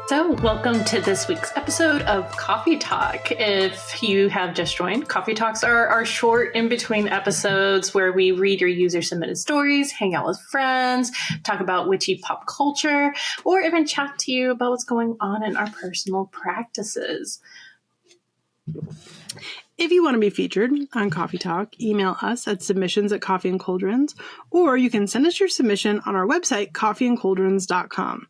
So, welcome to this week's episode of Coffee Talk. If you have just joined, Coffee Talks are our short in-between episodes where we read your user-submitted stories, hang out with friends, talk about witchy pop culture, or even chat to you about what's going on in our personal practices. If you want to be featured on Coffee Talk, email us at submissions@coffeeandcauldrons, or you can send us your submission on our website, coffeeandcauldrons.com.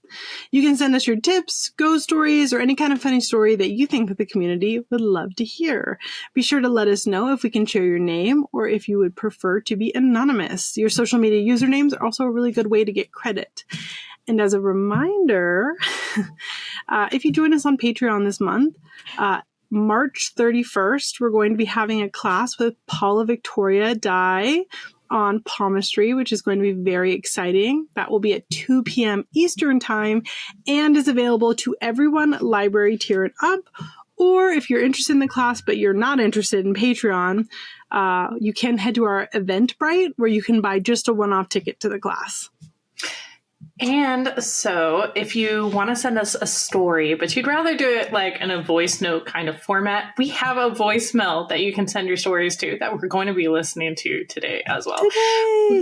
You can send us your tips, ghost stories, or any kind of funny story that you think that the community would love to hear. Be sure to let us know if we can share your name or if you would prefer to be anonymous. Your social media usernames are also a really good way to get credit. And as a reminder, if you join us on Patreon this month, March 31st, we're going to be having a class with Paula Victoria Dye on palmistry, which is going to be very exciting. That will be at 2 p.m. Eastern Time and is available to everyone library tier and up. Or if you're interested in the class, but you're not interested in Patreon, you can head to our Eventbrite where you can buy just a one-off ticket to the class. And so if you want to send us a story, but you'd rather do it like in a voice note kind of format, we have a voicemail that you can send your stories to that we're going to be listening to today as well.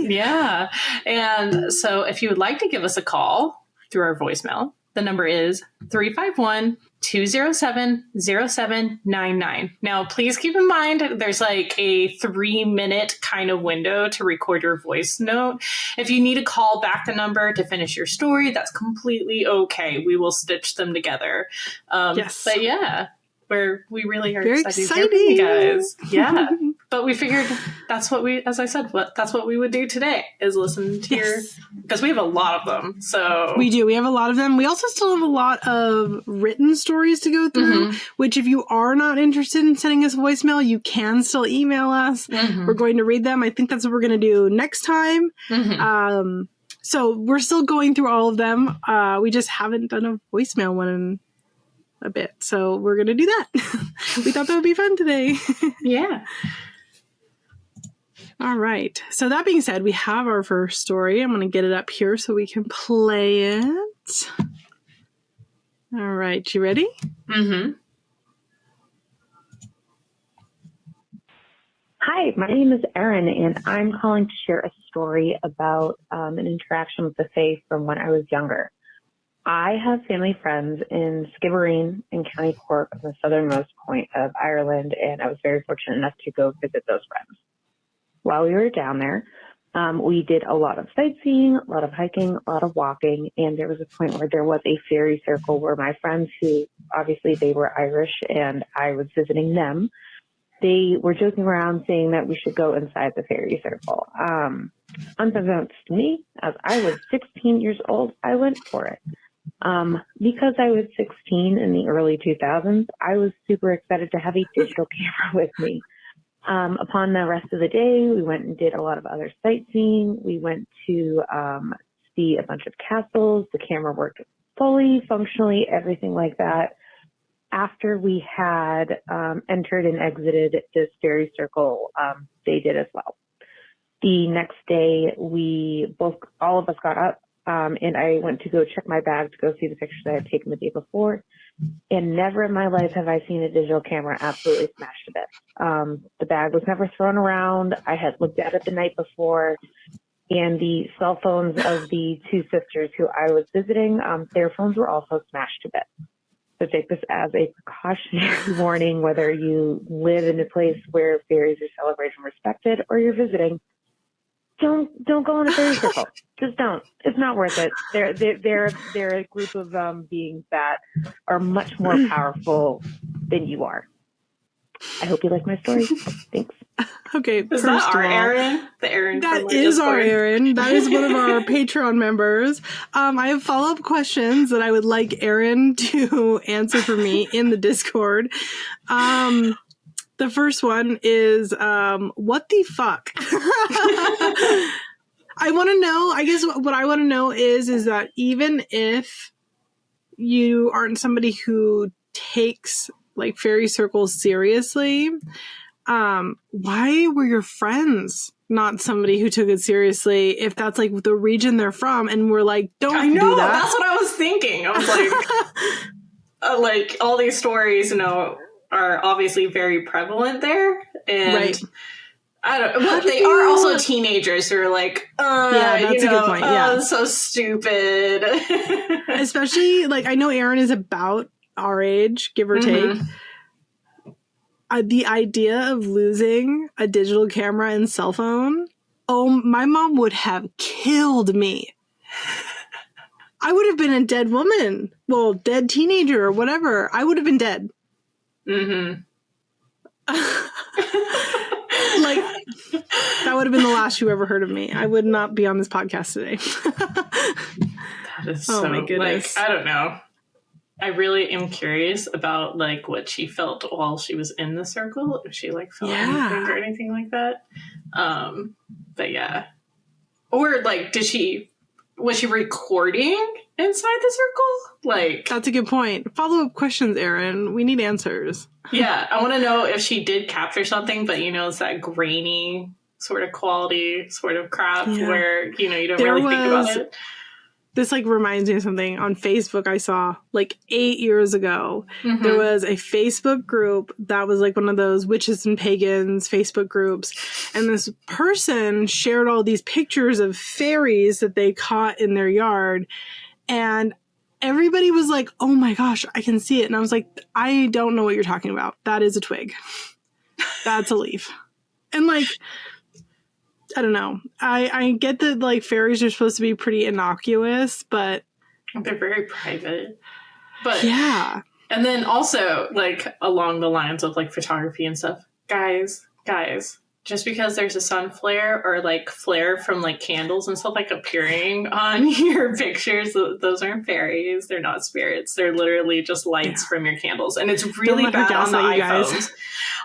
Yeah. And so if you would like to give us a call through our voicemail, the number is 351-207-0799. Now, please keep in mind, there's like a 3-minute kind of window to record your voice note. If you need to call back the number to finish your story, that's completely okay. We will stitch them together. Yes. But yeah, we really are very excited to hear from you guys. Yeah. But we figured that's what that's what we would do today is listen to your, because we have a lot of them. So we do. We have a lot of them. We also still have a lot of written stories to go through, which if you are not interested in sending us a voicemail, you can still email us. We're going to read them. I think that's what we're going to do next time. So we're still going through all of them. We just haven't done a voicemail one in a bit. So we're going to do that. We thought that would be fun today. Yeah. All right. So that being said, we have our first story. I'm going to get it up here so we can play it. All right. You ready? Hi, my name is Erin, and I'm calling to share a story about an interaction with the Fae from when I was younger. I have family friends in Skibbereen in County Cork, on the southernmost point of Ireland, and I was very fortunate enough to go visit those friends. While we were down there, we did a lot of sightseeing, a lot of hiking, a lot of walking, and there was a point where there was a fairy circle where my friends, who obviously they were Irish and I was visiting them, they were joking around saying that we should go inside the fairy circle. Unbeknownst to me, as I was 16 years old, I went for it. Because I was 16 in the early 2000s, I was super excited to have a digital camera with me. Upon the rest of the day, we went and did a lot of other sightseeing. We went to see a bunch of castles. The camera worked fully, functionally, everything like that. After we had entered and exited this fairy circle, they did as well. The next day, all of us got up, and I went to go check my bag to go see the pictures I had taken the day before. And never in my life have I seen a digital camera absolutely smashed to bits. The bag was never thrown around. I had looked at it the night before, and the cell phones of the two sisters who I was visiting, their phones were also smashed to bits. So take this as a precautionary warning, whether you live in a place where fairies are celebrated and respected, or you're visiting. Don't go in a fairy circle. Just don't. It's not worth it. They're a group of beings that are much more powerful than you are. I hope you like my story. Thanks. Okay, is that our Erin? The Erin that is our Erin. That is one of our Patreon members. I have follow-up questions that I would like Erin to answer for me in the Discord. The first one is, what the fuck? I want to know, I guess what I want to know is that even if you aren't somebody who takes like fairy circles seriously, why were your friends not somebody who took it seriously, if that's like the region they're from, and we're like, don't do that. That's what I was thinking. I was like, all these stories, are obviously very prevalent there, and right. I don't. But they are also teenagers who are like, yeah, that's a good point. Yeah, so stupid. Especially like I know Erin is about our age, give or take. The idea of losing a digital camera and cell phone, my mom would have killed me. I would have been a dead woman. Well, dead teenager or whatever. I would have been dead. Mm-hmm. Like, that would have been the last you ever heard of me. I would not be on this podcast today. That is so, my goodness. Like, I don't know. I really am curious about like what she felt while she was in the circle. If she like felt anything or anything like that. But yeah. Or like, was she recording inside the circle? Like, that's a good point. Follow-up questions, Erin. We need answers. Yeah, I want to know if she did capture something, but it's that grainy sort of quality sort of crap where you don't really think about it. This like reminds me of something on Facebook I saw like 8 years ago. There was a Facebook group that was like one of those witches and pagans Facebook groups. And this person shared all these pictures of fairies that they caught in their yard. And everybody was like, oh my gosh, I can see it. And I was like, I don't know what you're talking about. That is a twig. That's a leaf. And like, I don't know. I get that like fairies are supposed to be pretty innocuous, but they're very private. But yeah. And then also like along the lines of like photography and stuff, guys, just because there's a sun flare or like flare from like candles and stuff like appearing on your pictures, those aren't fairies. They're not spirits. They're literally just lights from your candles. And it's really bad on the iPhones.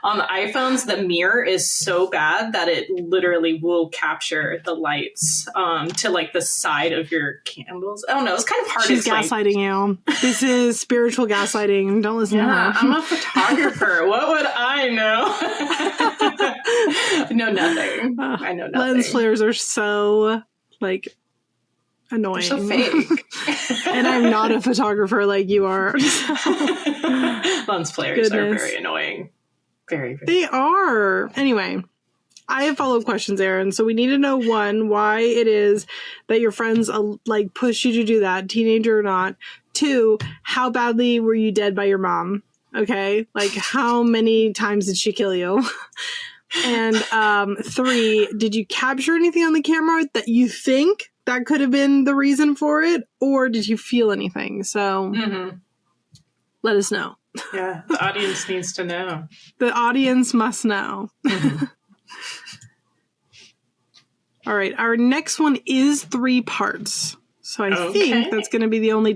On the iPhones, the mirror is so bad that it literally will capture the lights to like the side of your candles. I don't know. It's kind of hard to explain. She's gaslighting you. This is spiritual gaslighting. Don't listen to her. I'm a photographer. What would I know? I know nothing. I know nothing. Lens flares are so like annoying. They're so fake. And I'm not a photographer like you are. Lens flares are very annoying. Very, very. They are. Anyway, I have follow-up questions, Erin. So we need to know, one, why it is that your friends like push you to do that, teenager or not. Two, how badly were you dead by your mom? Okay, like how many times did she kill you? And three, did you capture anything on the camera that you think that could have been the reason for it, or did you feel anything? So let us know. Yeah, the audience needs to know. The audience must know. All right, our next one is 3 parts. So I think that's going to be the only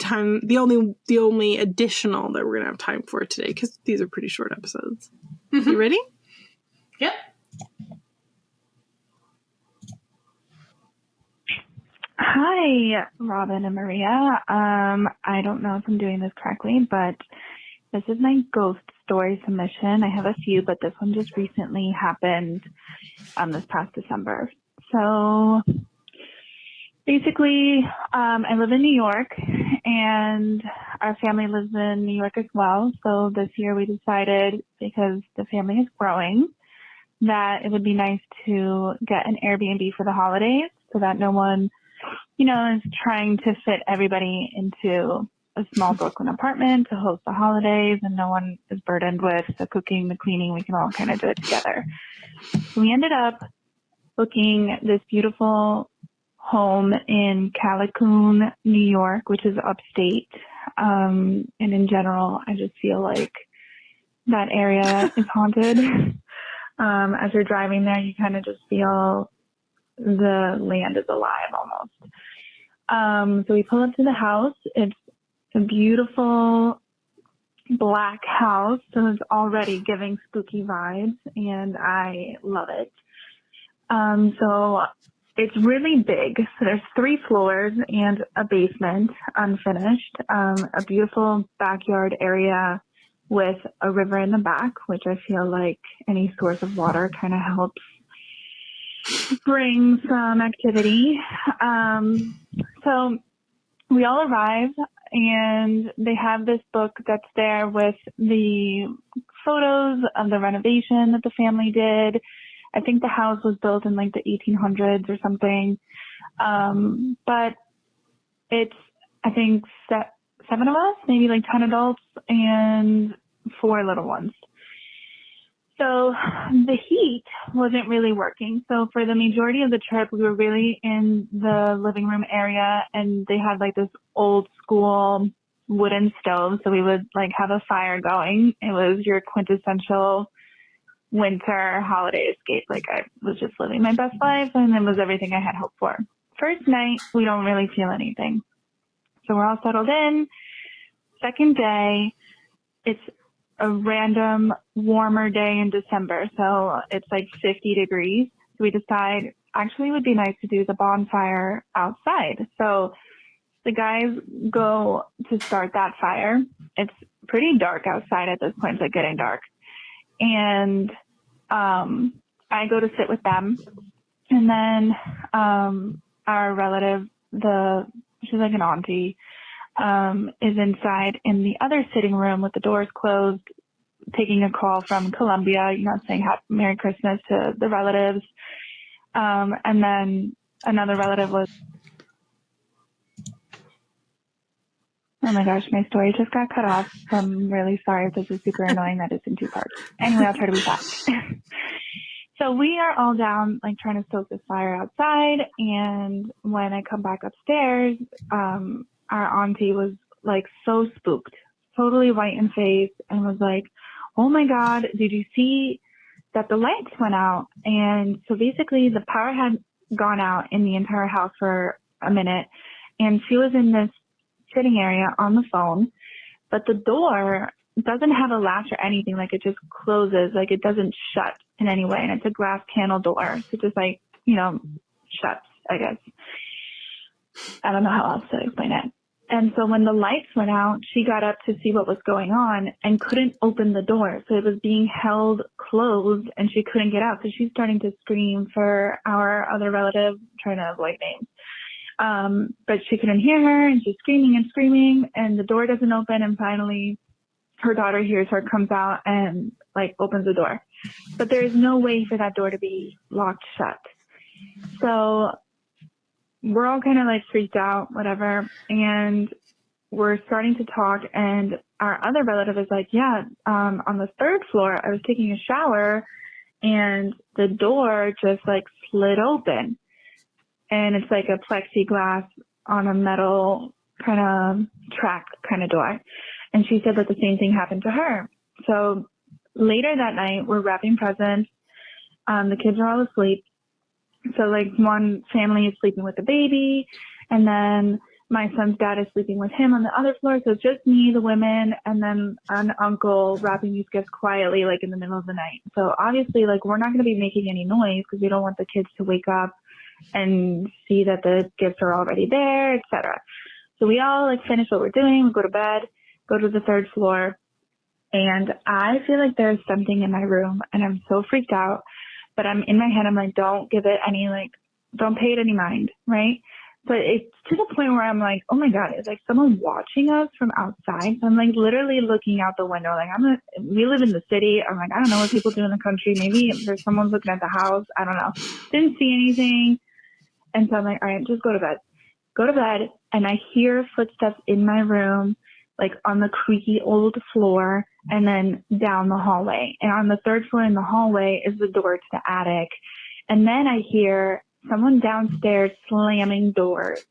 additional that we're going to have time for today, because these are pretty short episodes. You ready? Yep. Hi, Robin and Maria. I don't know if I'm doing this correctly, but this is my ghost story submission. I have a few, but this one just recently happened this past December. So basically, I live in New York, and our family lives in New York as well. So this year we decided, because the family is growing, that it would be nice to get an Airbnb for the holidays so that no one, is trying to fit everybody into a small Brooklyn apartment to host the holidays, and no one is burdened with the cooking, the cleaning. We can all kind of do it together. So we ended up booking this beautiful home in Callicoon, New York, which is upstate. And in general, I just feel like that area is haunted. As you're driving there, you kind of just feel the land is alive almost. So we pull up to the house. It's a beautiful black house, so it's already giving spooky vibes, and I love it. So it's really big. So there's 3 floors and a basement, unfinished. A beautiful backyard area with a river in the back, which I feel like any source of water kind of helps bring some activity. So we all arrive, and they have this book that's there with the photos of the renovation that the family did. I think the house was built in like the 1800s or something. But it's, I think, 7 of us, maybe like 10 adults and 4 little ones. So the heat wasn't really working. So for the majority of the trip, we were really in the living room area, and they had like this old school wooden stove. So we would like have a fire going. It was your quintessential winter holiday escape. Like I was just living my best life, and it was everything I had hoped for. First night, we don't really feel anything. So we're all settled in. Second day, it's a random warmer day in December. So it's like 50 degrees. So we decide actually it would be nice to do the bonfire outside. So the guys go to start that fire. It's pretty dark outside at this point. It's like getting dark. And I go to sit with them. And then our relative, she's like an auntie, is inside in the other sitting room with the doors closed, taking a call from Colombia, saying Merry Christmas to the relatives. And then another relative was, oh my gosh, my story just got cut off. So I'm really sorry if this is super annoying that it's in 2 parts. Anyway, I'll try to be fast. So we are all down, like trying to stoke this fire outside. And when I come back upstairs, our auntie was like so spooked, totally white in face, and was like, oh my God, did you see that the lights went out? And so basically the power had gone out in the entire house for a minute. And she was in this sitting area on the phone, but the door doesn't have a latch or anything. Like it just closes, like it doesn't shut in any way. And it's a glass panel door. So it just like, shuts, I guess. I don't know how else to explain it. And so when the lights went out, she got up to see what was going on and couldn't open the door. So it was being held closed and she couldn't get out. So she's starting to scream for our other relative, trying to avoid names. But she couldn't hear her, and she's screaming, and the door doesn't open. And finally her daughter hears her, comes out and like opens the door. But there is no way for that door to be locked shut. So we're all kind of like freaked out, whatever. And we're starting to talk, and our other relative is like, yeah, on the 3rd floor, I was taking a shower and the door just like slid open, and it's like a plexiglass on a metal kind of track kind of door. And she said that the same thing happened to her. So later that night, we're wrapping presents. The kids are all asleep. So like one family is sleeping with the baby, and then my son's dad is sleeping with him on the other floor. So it's just me, the women, and then an uncle wrapping these gifts quietly, like in the middle of the night. So obviously, like, we're not going to be making any noise because we don't want the kids to wake up and see that the gifts are already there, etc. So we all like finish what we're doing. We go to bed, go to the 3rd floor, and I feel like there's something in my room, and I'm so freaked out. But I'm in my head, I'm like, don't give it any, like, don't pay it any mind, right? But it's to the point where I'm like, oh my God, it's like someone watching us from outside. So I'm like literally looking out the window. Like we live in the city. I'm like, I don't know what people do in the country. Maybe there's someone looking at the house. I don't know. Didn't see anything. And so I'm like, all right, just go to bed. Go to bed. And I hear footsteps in my room, like on the creaky old floor, and then down the hallway. And on the 3rd floor in the hallway is the door to the attic. And then I hear someone downstairs slamming doors.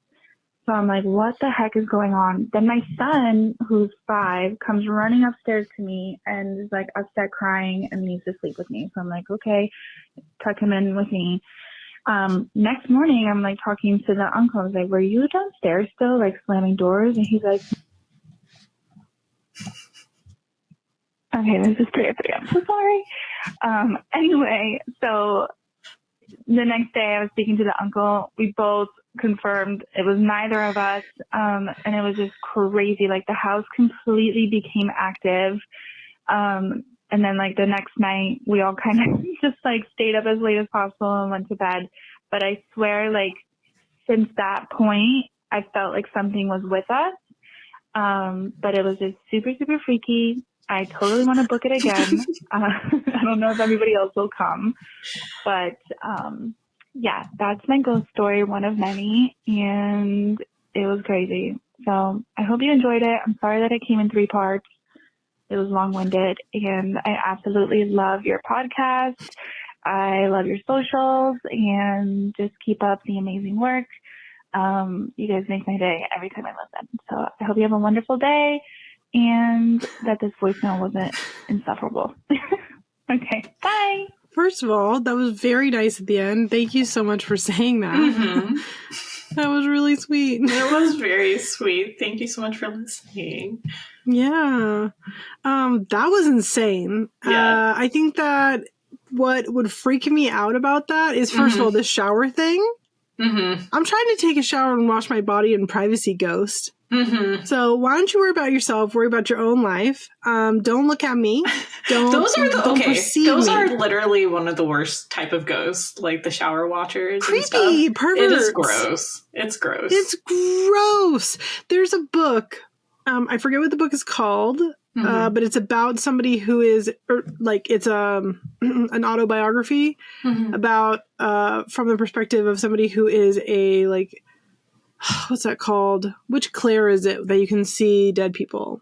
So I'm like, what the heck is going on? Then my son, who's 5, comes running upstairs to me and is like upset, crying, and needs to sleep with me. So I'm like, okay, tuck him in with me. Next morning, I'm like talking to the uncle. I was like, were you downstairs still, like slamming doors? And he's like, okay, this is 3 3. I'm so sorry. Anyway, so the next day I was speaking to the uncle. We both confirmed it was neither of us. And it was just crazy. Like the house completely became active. And then like the next night, we all kind of just like stayed up as late as possible and went to bed. But I swear, like since that point, I felt like something was with us. But it was just super, super freaky. I totally want to book it again. I don't know if everybody else will come, but yeah, that's my ghost story, one of many, and it was crazy. So I hope you enjoyed it. I'm sorry that it came in 3 parts. It was long-winded, and I absolutely love your podcast. I love your socials, and just keep up the amazing work. You guys make my day every time I listen. So I hope you have a wonderful day, and that this voicemail wasn't insufferable. Okay, bye. First of all, that was very nice at the end. Thank you so much for saying that. Mm-hmm. That was really sweet. It was very sweet. Thank you so much for listening. Yeah. That was insane. Yeah. I think that what would freak me out about that is, first of all, the shower thing. Mm-hmm. I'm trying to take a shower and wash my body in privacy, ghost. Mm-hmm. So why don't you worry about yourself? Worry about your own life. Don't look at me. Those Perceive me. are literally one of the worst type of ghosts, like the shower watchers. Creepy, perverts. It is gross. It's gross. It's gross. There's a book. I forget what the book is called, but it's about somebody who is, it's an autobiography about, from the perspective of somebody who is a, like, what's that called? Which Claire is it that you can see dead people?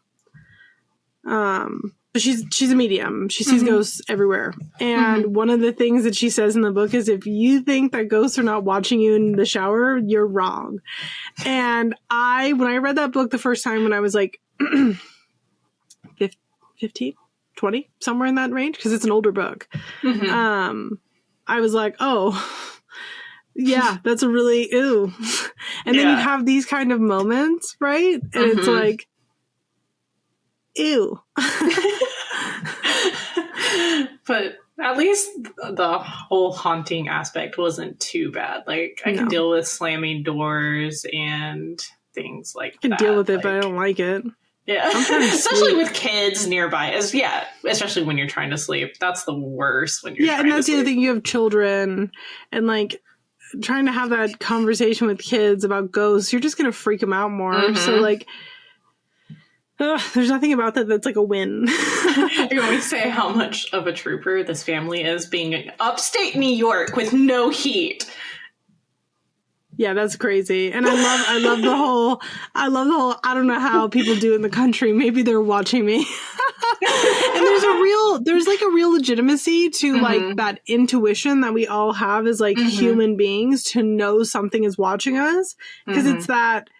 But she's a medium. She sees ghosts everywhere. And one of the things that she says in the book is, if you think that ghosts are not watching you in the shower, you're wrong. And when I read that book the first time when I was like 15, 20, somewhere in that range, because it's an older book, I was like, oh, yeah, that's a really ew. And then you have these kind of moments, right? And it's like, ew. But at least the whole haunting aspect wasn't too bad. Like, I can deal with slamming doors and things like that. I can deal with it, but I don't like it. Yeah. Especially with kids nearby. Especially when you're trying to sleep. That's the worst when you're trying to sleep. Yeah, and that's the other thing. You have children, and like trying to have that conversation with kids about ghosts, you're just going to freak them out more. So like, there's nothing about that that's like a win. You always say how much of a trooper this family is, being in upstate New York with no heat. Yeah, that's crazy. And I love the whole, I don't know how people do in the country. Maybe they're watching me. And there's like a real legitimacy to like that intuition that we all have as like human beings to know something is watching us. Because it's that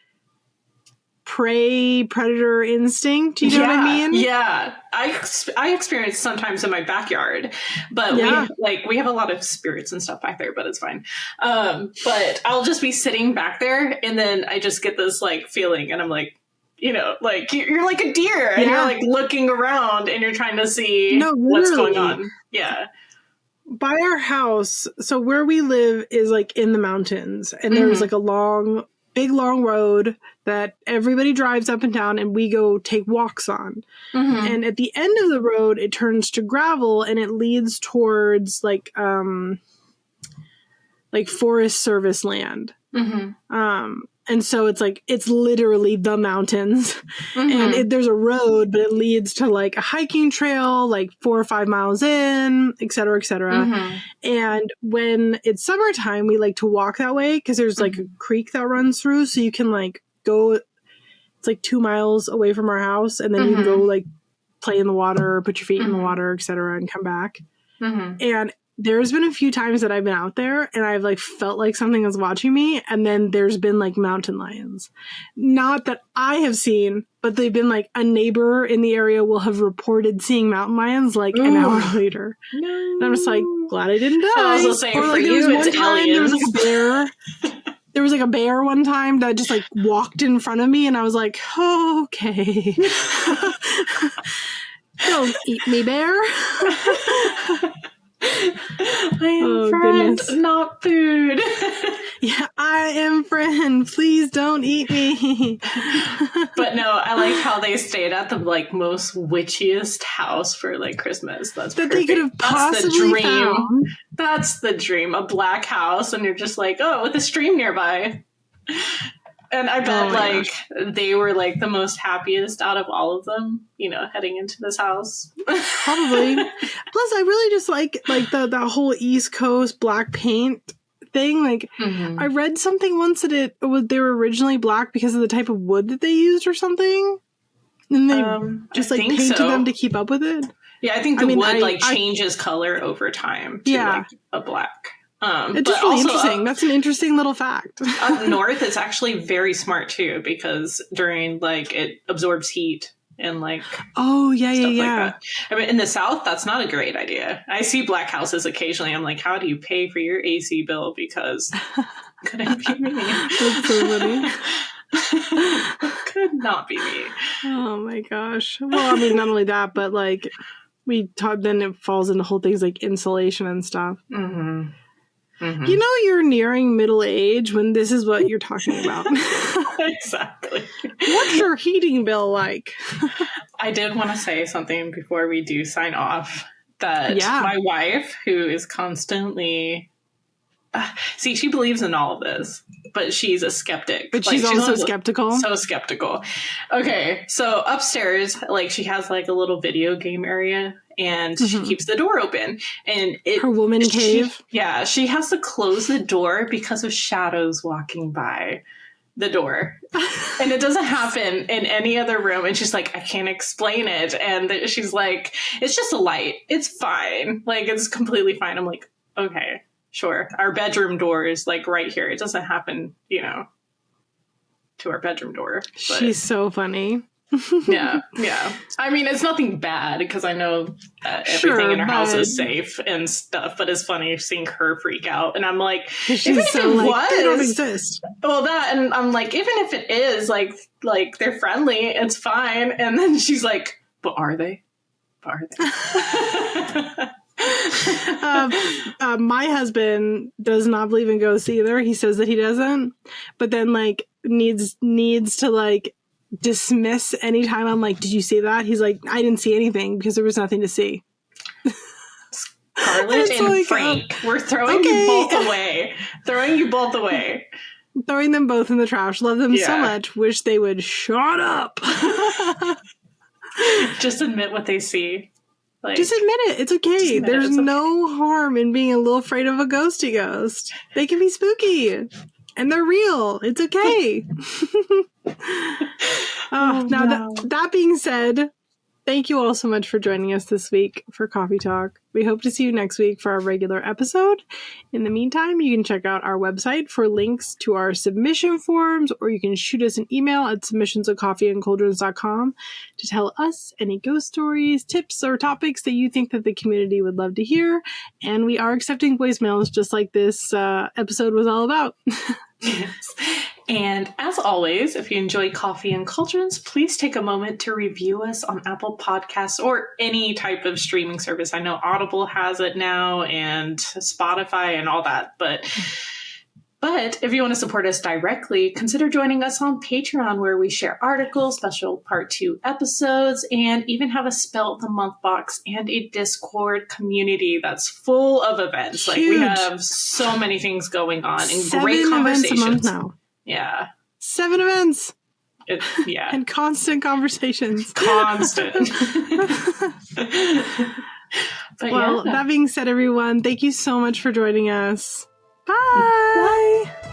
prey predator instinct, you know what I mean? Yeah, I experience sometimes in my backyard, but we have a lot of spirits and stuff back there, but it's fine. But I'll just be sitting back there, and then I just get this like feeling, and I'm like, like you're like a deer, and you're like looking around, and you're trying to see what's going on. Yeah. By our house, so where we live is like in the mountains, and there's like a big long road that everybody drives up and down, and we go take walks on. And at the end of the road, it turns to gravel, and it leads towards like Forest Service land. And so it's literally the mountains, and there's a road, but it leads to like a hiking trail, like 4 or 5 miles in, et cetera, et cetera. And when it's summertime, we like to walk that way because there's like a creek that runs through, so you can like go. It's like 2 miles away from our house, and then you can go like play in the water, put your feet in the water, et cetera, and come back. And there's been a few times that I've been out there and I've like felt like something was watching me, and then there's been like mountain lions. Not that I have seen, but they've been like a neighbor in the area will have reported seeing mountain lions like an hour later. No. And I'm just like, glad I didn't die. I was saying, or, like, for you, it's aliens. There was like a bear. There was like a bear one time that just like walked in front of me, and I was like, oh, okay. Don't eat me, bear. I am friend, not food. Yeah, I am friend. Please don't eat me. But no, I like how they stayed at the like most witchiest house for like Christmas. That's That perfect. they could have possibly found. That's the dream. A black house, and you're just like, oh, with a stream nearby. And I bet like they were like the most happiest out of all of them, you know, heading into this house. Probably. Plus, I really just like the whole East Coast black paint thing. Like, I read something once that they were originally black because of the type of wood that they used or something, and they just like painted them to keep up with it. Yeah, I think the wood changes color over time to like a black. It's just really interesting. That's an interesting little fact. Up north, it's actually very smart too, because during like it absorbs heat and like stuff like that. I mean, in the South, that's not a great idea. I see black houses occasionally. I'm like, how do you pay for your AC bill? Because couldn't be me. That's so funny. Could not be me. Oh my gosh. Well, I mean, not only that, but like then it falls into whole things like insulation and stuff. Mm-hmm. Mm-hmm. You know, you're nearing middle age when this is what you're talking about. Exactly. What's your heating bill like? I did want to say something before we do sign off. That my wife, who is constantly... see, she believes in all of this, but she's a skeptic. But she's also skeptical? So skeptical. Okay, so upstairs, like, she has, like, a little video game area, and she keeps the door open. And her woman cave? Yeah, she has to close the door because of shadows walking by the door. And it doesn't happen in any other room. And she's like, I can't explain it. And she's like, it's just a light. It's fine. Like, it's completely fine. I'm like, okay. Sure. Our bedroom door is like right here. It doesn't happen, you know, to our bedroom door. But she's so funny. Yeah. I mean, it's nothing bad because I know that everything in her house is safe and stuff. But it's funny seeing her freak out, and I'm like, even if it was, they don't exist. Well, that, and I'm like, even if it is, like they're friendly, it's fine. And then she's like, but are they? Are they? My husband does not believe in ghosts either. He says that he doesn't, but then like needs to like dismiss anytime I'm like, did you see that? He's like, I didn't see anything because there was nothing to see. Scarlett and like, Frank, we're throwing you both away. Throwing them both in the trash. Love them so much. Wish they would shut up. Just admit what they see. Like, just admit it. It's okay. There's no harm in being a little afraid of a ghosty ghost. They can be spooky. And they're real. It's okay. That being said, thank you all so much for joining us this week for Coffee Talk. We hope to see you next week for our regular episode. In the meantime, you can check out our website for links to our submission forms, or you can shoot us an email at submissions@coffeeandcauldrons.com to tell us any ghost stories, tips, or topics that you think that the community would love to hear. And we are accepting voicemails just like this episode was all about. Yes. And as always, if you enjoy Coffee and Cauldrons, please take a moment to review us on Apple Podcasts or any type of streaming service. I know Audible has it now and Spotify and all that. But if you want to support us directly, consider joining us on Patreon, where we share articles, special part 2 episodes, and even have a Spell of the Month box and a Discord community that's full of events. Huge. Like, we have so many things going on and great conversations. 7 events a month now. Yeah. 7 events. Yeah. And constant conversations. Constant. That being said, everyone, thank you so much for joining us. Bye. Bye.